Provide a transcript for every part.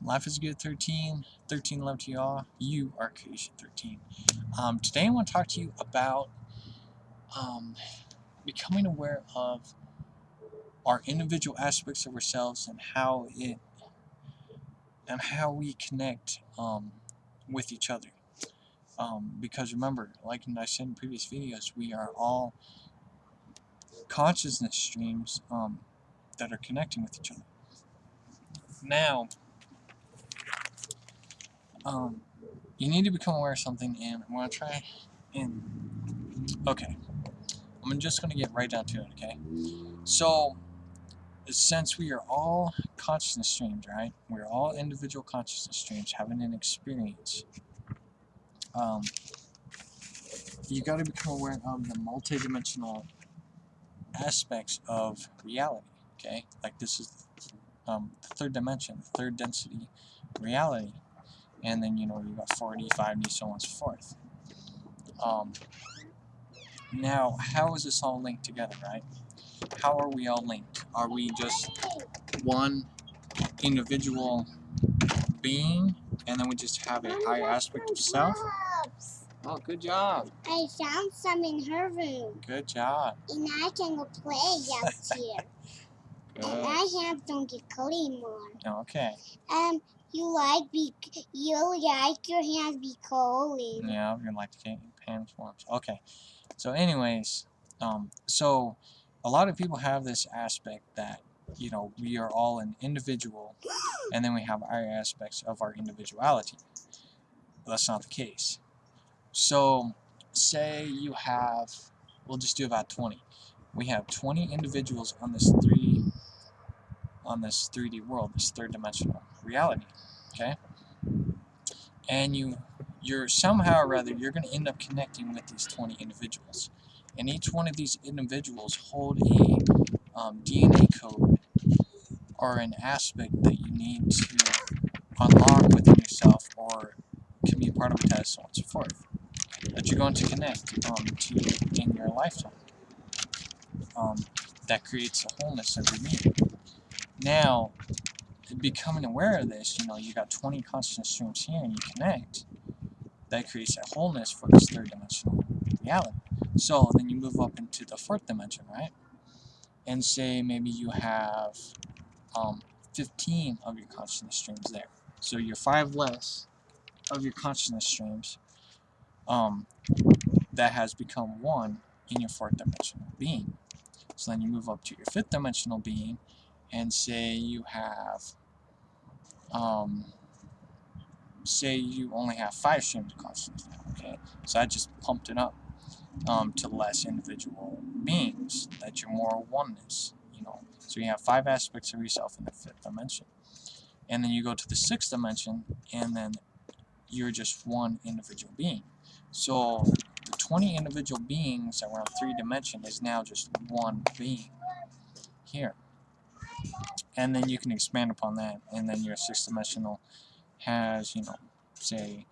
Life is Good 13, 13 love to y'all. You are Creation 13. Today I want to talk to you about becoming aware of our individual aspects of ourselves and how we connect with each other. Because remember, like I said in previous videos, we are all consciousness streams that are connecting with each other. Now, you need to become aware of something, and I'm going to try and... Okay. I'm just going to get right down to it, okay? So, since we are all consciousness streams, right? We're all individual consciousness streams having an experience. You got to become aware of the multidimensional aspects of reality, okay? Like this is the third dimension, the third density reality. And then, you got 4D, 5D, so on and so forth. Now, how is this all linked together, right? How are we all linked? Are we just one individual being, and then we just have a higher aspect of self? Oh, good job. I found some in her room. Good job. And I can go play downstairs. Good. And my hands don't get cold anymore. Okay. You like your hands be cold? Yeah, you like to get hands warm. Okay. So anyways, so a lot of people have this aspect that, we are all an individual, and then we have our aspects of our individuality. But that's not the case. So, say you have, we'll just do about 20. We have 20 individuals on this 3D world, this third dimensional reality, okay? And you're somehow or other, you're going to end up connecting with these 20 individuals. And each one of these individuals hold a DNA code or an aspect that you need to unlock within yourself, or can be part of a test, so on and so forth, that you're going to connect to in your lifetime. That creates a wholeness of your being. Now, becoming aware of this, you got 20 consciousness streams here and you connect, that creates a wholeness for this third dimensional reality. So then you move up into the fourth dimension, right? And say maybe you have 15 of your consciousness streams there. So you're 5 less of your consciousness streams that has become 1 in your fourth dimensional being. So then you move up to your fifth dimensional being, and say you have, say you only have 5 streams of consciousness now, okay? So I just pumped it up to less individual beings, that you're more oneness, So you have 5 aspects of yourself in the fifth dimension. And then you go to the sixth dimension, and then you're just 1 individual being. So the 20 individual beings that were on 3 dimension is now just 1 being here. And then you can expand upon that, and then your 6th dimensional has, say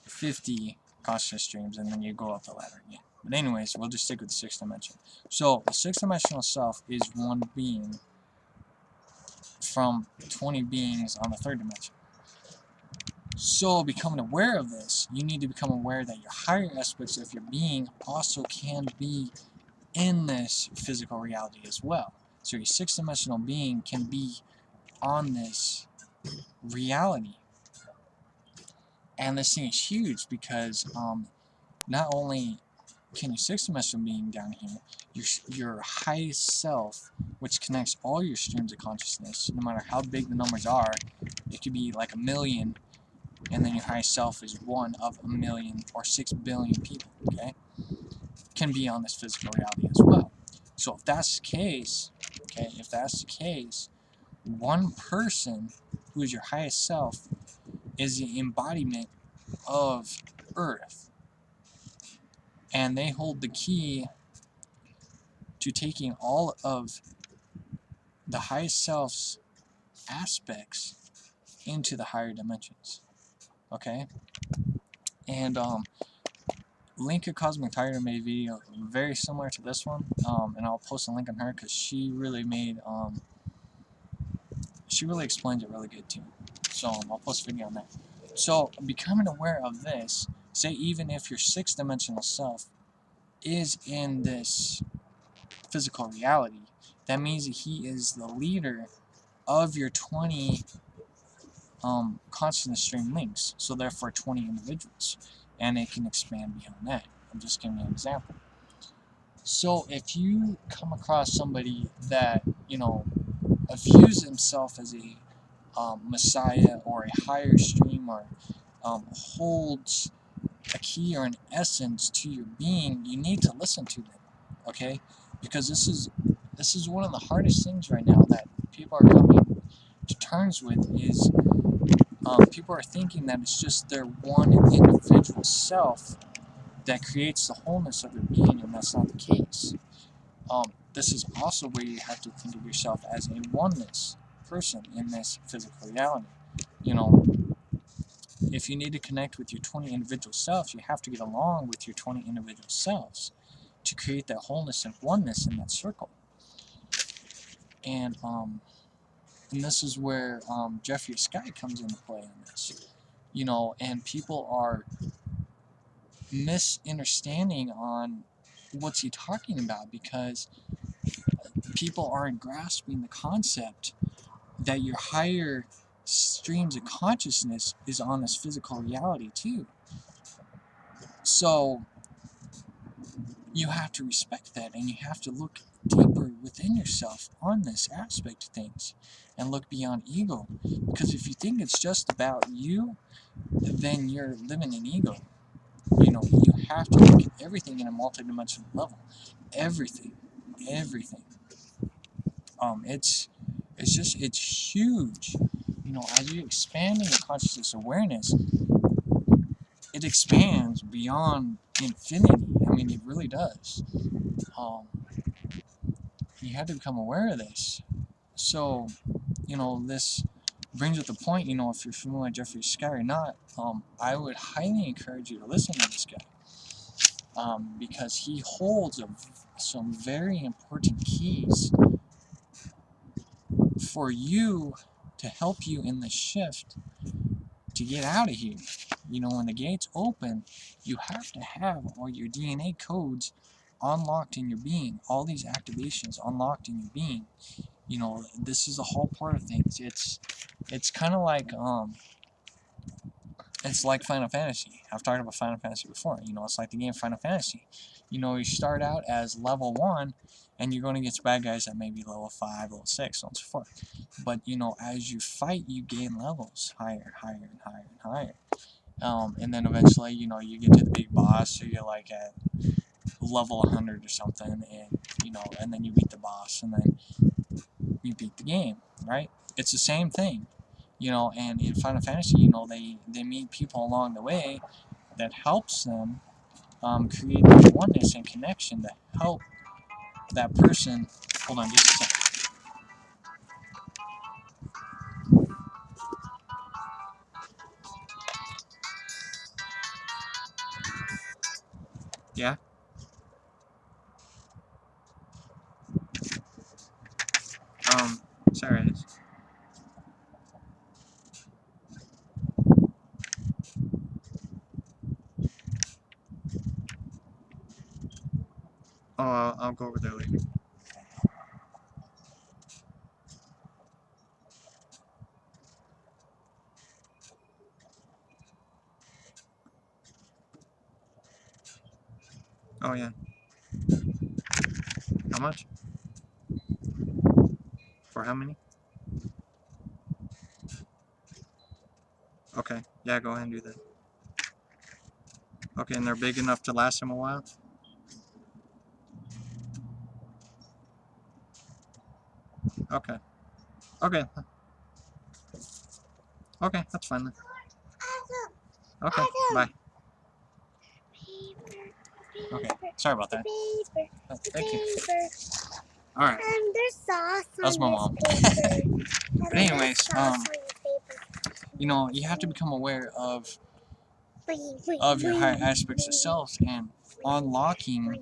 50 consciousness streams, and then you go up the ladder again. But anyways, we'll just stick with the 6th dimension. So the 6th dimensional self is 1 being from 20 beings on the 3rd dimension. So becoming aware of this, you need to become aware that your higher aspects of your being also can be in this physical reality as well. So your 6th dimensional being can be on this reality. And this thing is huge because not only can your 6th dimensional being down here, your highest self, which connects all your streams of consciousness, no matter how big the numbers are, it could be like 1,000,000, and then your highest self is 1 of 1,000,000 or 6 billion people, okay? Can be on this physical reality as well. So if that's the case, one person who is your highest self is the embodiment of Earth. And they hold the key to taking all of the highest self's aspects into the higher dimensions. Okay? And Linka Cosmic Tiger made a video very similar to this one, and I'll post a link on her because she really made, she really explained it really good too. So I'll post a video on that. So becoming aware of this, say even if your 6th dimensional self is in this physical reality, that means that he is the leader of your 20 consciousness stream links, so therefore 20 individuals, and it can expand beyond that. I'm just giving you an example. So if you come across somebody that, you know, views himself as a messiah or a higher stream, or holds a key or an essence to your being, you need to listen to them, okay? Because this is one of the hardest things right now that people are coming to terms with, is people are thinking that it's just their one individual self that creates the wholeness of their being, and that's not the case. This is also where you have to think of yourself as a oneness person in this physical reality. You know, if you need to connect with your 20 individual selves, you have to get along with your 20 individual selves to create that wholeness and oneness in that circle. And this is where Jeffrey Sky comes into play on this. You know, and people are misunderstanding on what's he talking about, because people aren't grasping the concept that your higher streams of consciousness is on this physical reality too. So you have to respect that, and you have to look deeper within yourself on this aspect of things and look beyond ego. Because if you think it's just about you, then you're living in ego. You know, you have to look at everything in a multidimensional level. Everything. It's huge. You know, as you expand in your consciousness awareness, it expands beyond infinity. I mean, it really does. You have to become aware of this. So, you know, this brings up the point, you know, if you're familiar with Jeffrey Sky or not, I would highly encourage you to listen to this guy. Because he holds some very important keys for you to help you in the shift to get out of here. You know, when the gates open, you have to have all your DNA codes unlocked in your being, all these activations unlocked in your being. You know, this is a whole part of things. It's kind of like it's like Final Fantasy. I've talked about Final Fantasy before. You know, it's like the game Final Fantasy. You know, you start out as level 1, and you're going to get bad guys at maybe level 5, level 6, so on and so forth. But, you know, as you fight, you gain levels higher, higher, and higher, and higher. And then eventually, you know, you get to the big boss, so you're like at level 100 or something, and, you know, and then you beat the boss, and then you beat the game, right? It's the same thing. You know, and in Final Fantasy, you know, they meet people along the way that helps them create that oneness and connection to help that person. Hold on just a second. Yeah? Sorry. Oh, I'll go over there later. Oh, yeah. How much? For how many? Okay. Yeah, go ahead and do that. Okay, and they're big enough to last them a while? Okay. Okay. Okay, that's fine then. Okay, bye. Okay, sorry about that. Thank you. Alright. There's sauce That's my mom. But anyways, you know, you have to become aware of your higher aspects of self and unlocking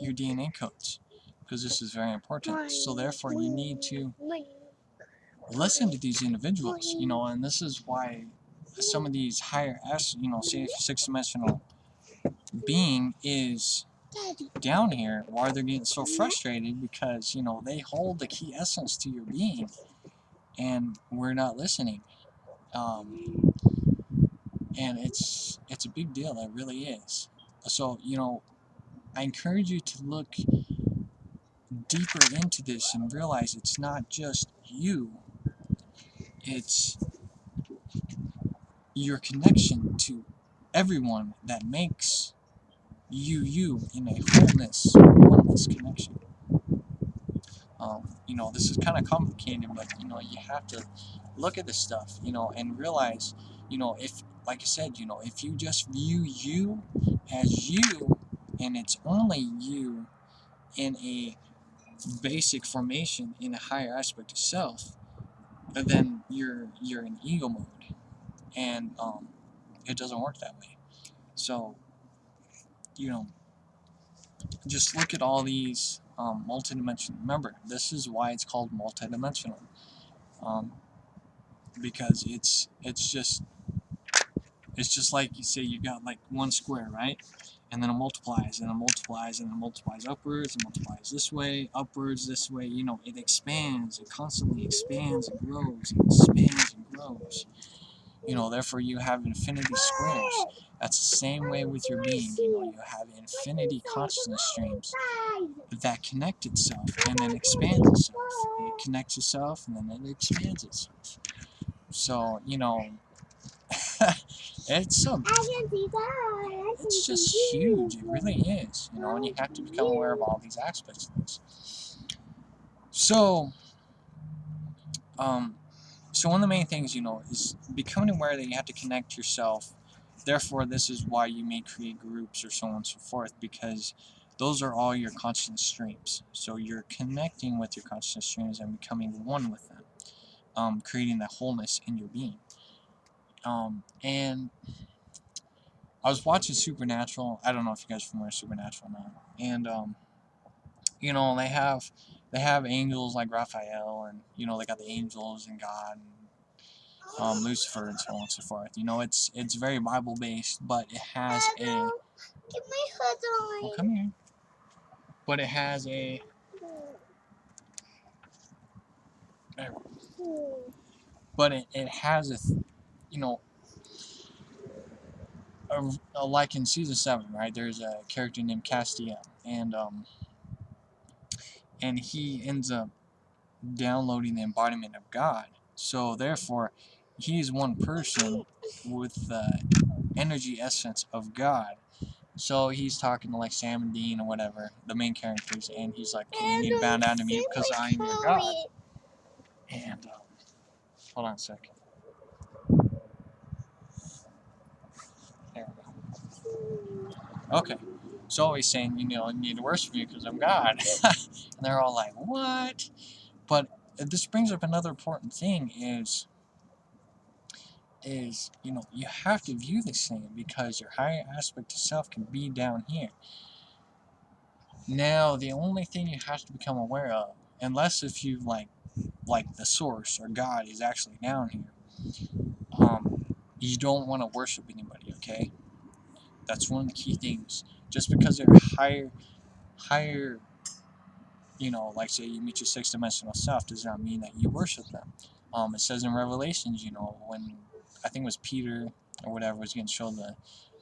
your DNA codes, because this is very important. So therefore, you need to listen to these individuals, you know, and this is why some of these higher you know, say if your sixth-dimensional being is down here, why they're getting so frustrated, because, you know, they hold the key essence to your being, and we're not listening. And it's a big deal, it really is. So, you know, I encourage you to look deeper into this and realize it's not just you, it's your connection to everyone that makes you in a oneness connection. You know, this is kind of complicated, but, you know, you have to look at this stuff, you know, and realize, you know, if, like I said, you know, if you just view you as you, and it's only you in a basic formation in a higher aspect of self, then you're in ego mode, and it doesn't work that way. So, you know, just look at all these multidimensional. Remember, this is why it's called multidimensional, because it's just like, you say you got like one square, right? And then it multiplies, and it multiplies, and it multiplies upwards, and multiplies this way, upwards, this way. You know, it expands, it constantly expands and grows, and expands and grows. You know, therefore you have infinity squares. That's the same way with your being. You know, you have infinity consciousness streams that connect itself and then expands itself. It connects itself and then it expands itself. So, you know, it's just huge. It really is. You know, and you have to become aware of all these aspects of this. So, so one of the main things, you know, is becoming aware that you have to connect yourself. Therefore, this is why you may create groups or so on and so forth, because those are all your consciousness streams. So you're connecting with your consciousness streams and becoming one with them, creating that wholeness in your being. And I was watching Supernatural. I don't know if you guys are familiar with Supernatural now. And you know, they have angels like Raphael, and, you know, they got the angels and God and Lucifer and so on and so forth. You know, it's very Bible based, but it has a. Get my hood on. Well, come here. But it has a. There we go. But it has a, you know, like in season 7, right? There's a character named Castiel, and he ends up downloading the embodiment of God. So therefore, he's one person with the energy essence of God. So he's talking to like Sam and Dean or whatever, the main characters, and he's like, "You need to bow down to me because I am your God." And hold on a second. There we go. Okay. So he's saying, you know, you need to worship me because I'm God. And they're all like, "What?" But this brings up another important thing is, you know, you have to view this thing because your higher aspect of self can be down here. Now, the only thing you have to become aware of, unless if you like the source or God is actually down here, you don't want to worship anybody, okay? That's one of the key things. Just because they're higher, you know, like say you meet your sixth dimensional self, does not mean that you worship them. It says in Revelations, you know, when I think it was Peter or whatever was going to show the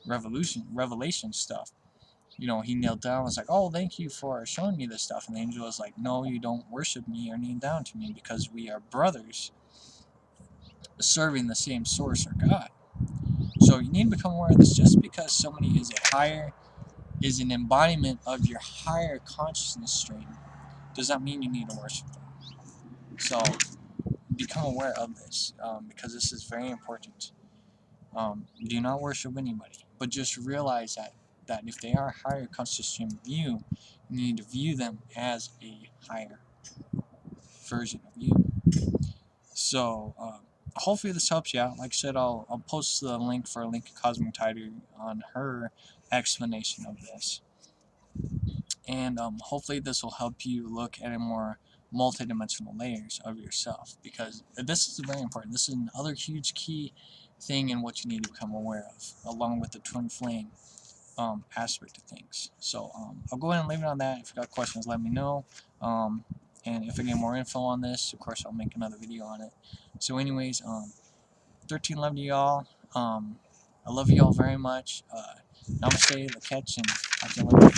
revelation stuff, you know, he knelt down and was like, "Oh, thank you for showing me this stuff." And the angel was like, "No, you don't worship me or kneel down to me because we are brothers serving the same source or God." So you need to become aware of this. Just because somebody is an embodiment of your higher consciousness stream does not mean you need to worship them. So become aware of this, because this is very important. Do not worship anybody, but just realize that if they are a higher consciousness stream of you, you need to view them as a higher version of you. So hopefully this helps you out. Like I said, I'll post the link for Lincoln Cosmic Tiger on her explanation of this, and hopefully this will help you look at a more multi-dimensional layers of yourself, because this is very important. This is another huge key thing in what you need to become aware of, along with the twin flame aspect of things. So I'll go ahead and leave it on that. If you got questions, let me know. And if I get more info on this, of course, I'll make another video on it. So anyways, 13 love to y'all. I love y'all very much. Namaste, the catch, and talk to you later.